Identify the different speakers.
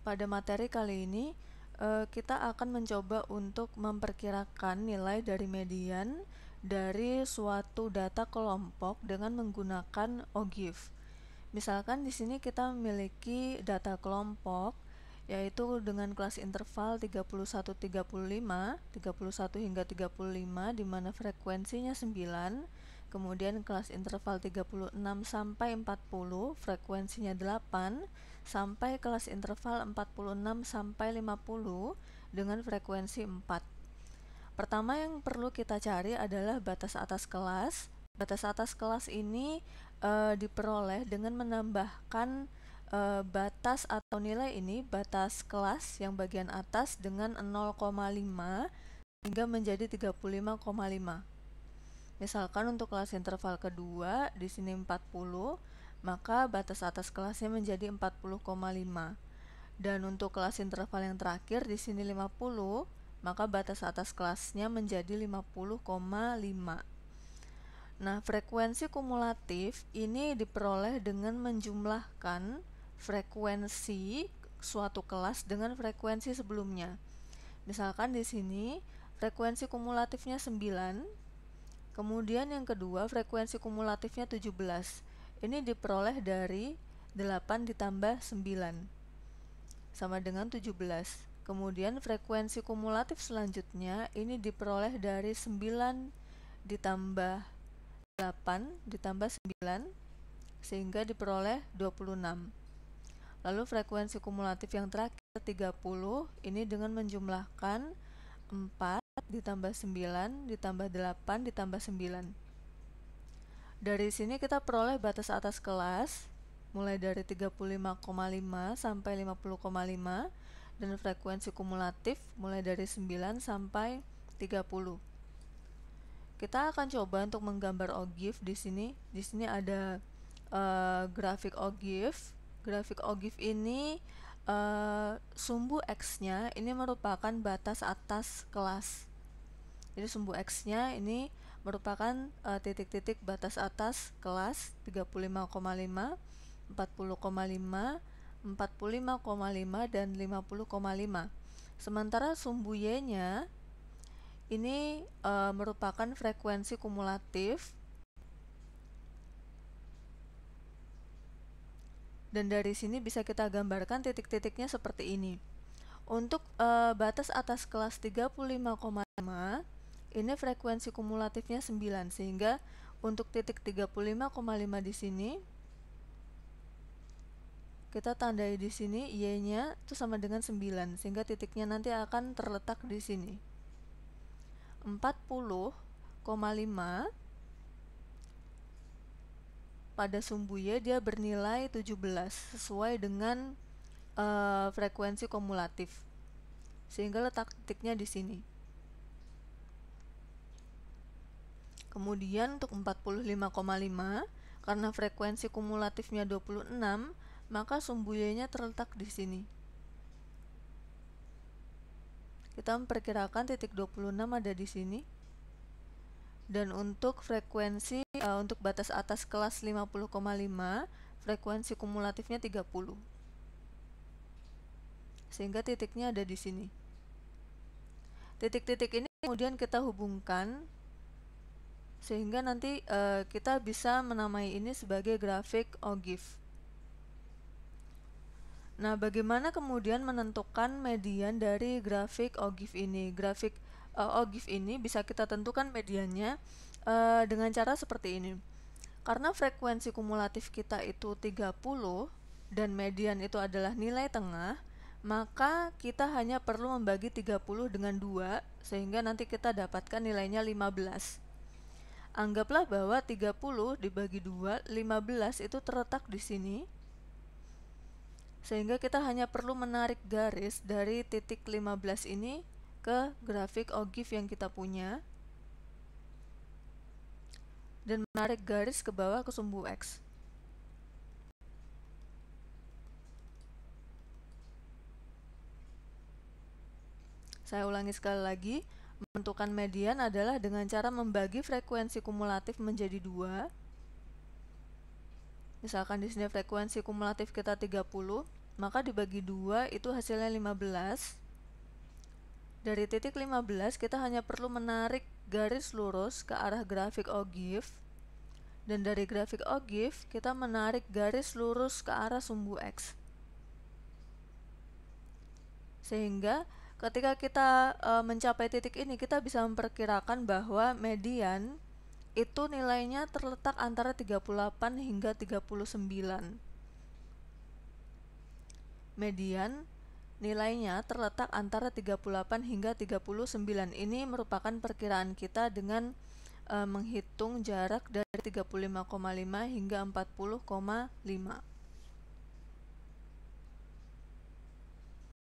Speaker 1: Pada materi kali ini, kita akan mencoba untuk memperkirakan nilai dari median dari suatu data kelompok dengan menggunakan OGIF. Misalkan di sini kita memiliki data kelompok yaitu dengan kelas interval 31-35, 31 hingga 35 di mana frekuensinya 9, kemudian kelas interval 36 sampai 40, frekuensinya 8, sampai kelas interval 46 sampai 50 dengan frekuensi 4. Pertama yang perlu kita cari adalah batas atas kelas. Batas atas kelas ini diperoleh dengan menambahkan batas atau nilai ini, batas kelas yang bagian atas dengan 0,5 hingga menjadi 35,5. Misalkan untuk kelas interval kedua di sini 40, maka batas atas kelasnya menjadi 40,5. Dan untuk kelas interval yang terakhir di sini 50, maka batas atas kelasnya menjadi 50,5. Nah, frekuensi kumulatif ini diperoleh dengan menjumlahkan frekuensi suatu kelas dengan frekuensi sebelumnya. Misalkan di sini frekuensi kumulatifnya 9, kemudian yang kedua frekuensi kumulatifnya 17. Ini diperoleh dari 8 ditambah 9 sama dengan 17. Kemudian frekuensi kumulatif selanjutnya ini diperoleh dari 9 ditambah 8 ditambah 9 sehingga diperoleh 26. Lalu frekuensi kumulatif yang terakhir 30 ini dengan menjumlahkan 4 ditambah 9 ditambah 8 ditambah 9. Dari sini kita peroleh batas atas kelas mulai dari 35,5 sampai 50,5 dan frekuensi kumulatif mulai dari 9 sampai 30. Kita akan coba untuk menggambar OGIF di sini. Di sini ada grafik OGIF. Grafik OGIF ini sumbu X-nya ini merupakan batas atas kelas. Jadi sumbu X-nya ini merupakan titik-titik batas atas kelas 35,5, 40,5, 45,5 dan 50,5. Sementara sumbu Y-nya ini merupakan frekuensi kumulatif. Dan dari sini bisa kita gambarkan titik-titiknya seperti ini. Untuk batas atas kelas 35,5 ini frekuensi kumulatifnya 9, sehingga untuk titik 35,5 di sini kita tandai di sini Y-nya itu sama dengan 9, sehingga titiknya nanti akan terletak di sini. 40,5 pada sumbu Y dia bernilai 17 sesuai dengan frekuensi kumulatif, sehingga letak titiknya di sini. Kemudian untuk 45,5 karena frekuensi kumulatifnya 26, maka sumbu Y-nya terletak di sini. Kita memperkirakan titik 26 ada di sini. Dan untuk frekuensi untuk batas atas kelas 50,5, frekuensi kumulatifnya 30. Sehingga titiknya ada di sini. Titik-titik ini kemudian kita hubungkan sehingga nanti kita bisa menamai ini sebagai grafik OGIF. Nah, bagaimana kemudian menentukan median dari grafik OGIF ini? Grafik OGIF ini bisa kita tentukan mediannya dengan cara seperti ini. Karena frekuensi kumulatif kita itu 30 dan median itu adalah nilai tengah, maka kita hanya perlu membagi 30 dengan 2 sehingga nanti kita dapatkan nilainya 15. Anggaplah bahwa 30 dibagi 2, 15 itu terletak di sini. Sehingga kita hanya perlu menarik garis dari titik 15 ini ke grafik OGIF yang kita punya dan menarik garis ke bawah ke sumbu X. Saya ulangi sekali lagi, menentukan median adalah dengan cara membagi frekuensi kumulatif menjadi 2. Misalkan di sini frekuensi kumulatif kita 30, maka dibagi 2 itu hasilnya 15. Dari titik 15 kita hanya perlu menarik garis lurus ke arah grafik OGIF, dan dari grafik OGIF kita menarik garis lurus ke arah sumbu X. Sehingga ketika kita mencapai titik ini, kita bisa memperkirakan bahwa median itu nilainya terletak antara 38 hingga 39. Median nilainya terletak antara 38 hingga 39. Ini merupakan perkiraan kita dengan menghitung jarak dari 35,5 hingga 40,5.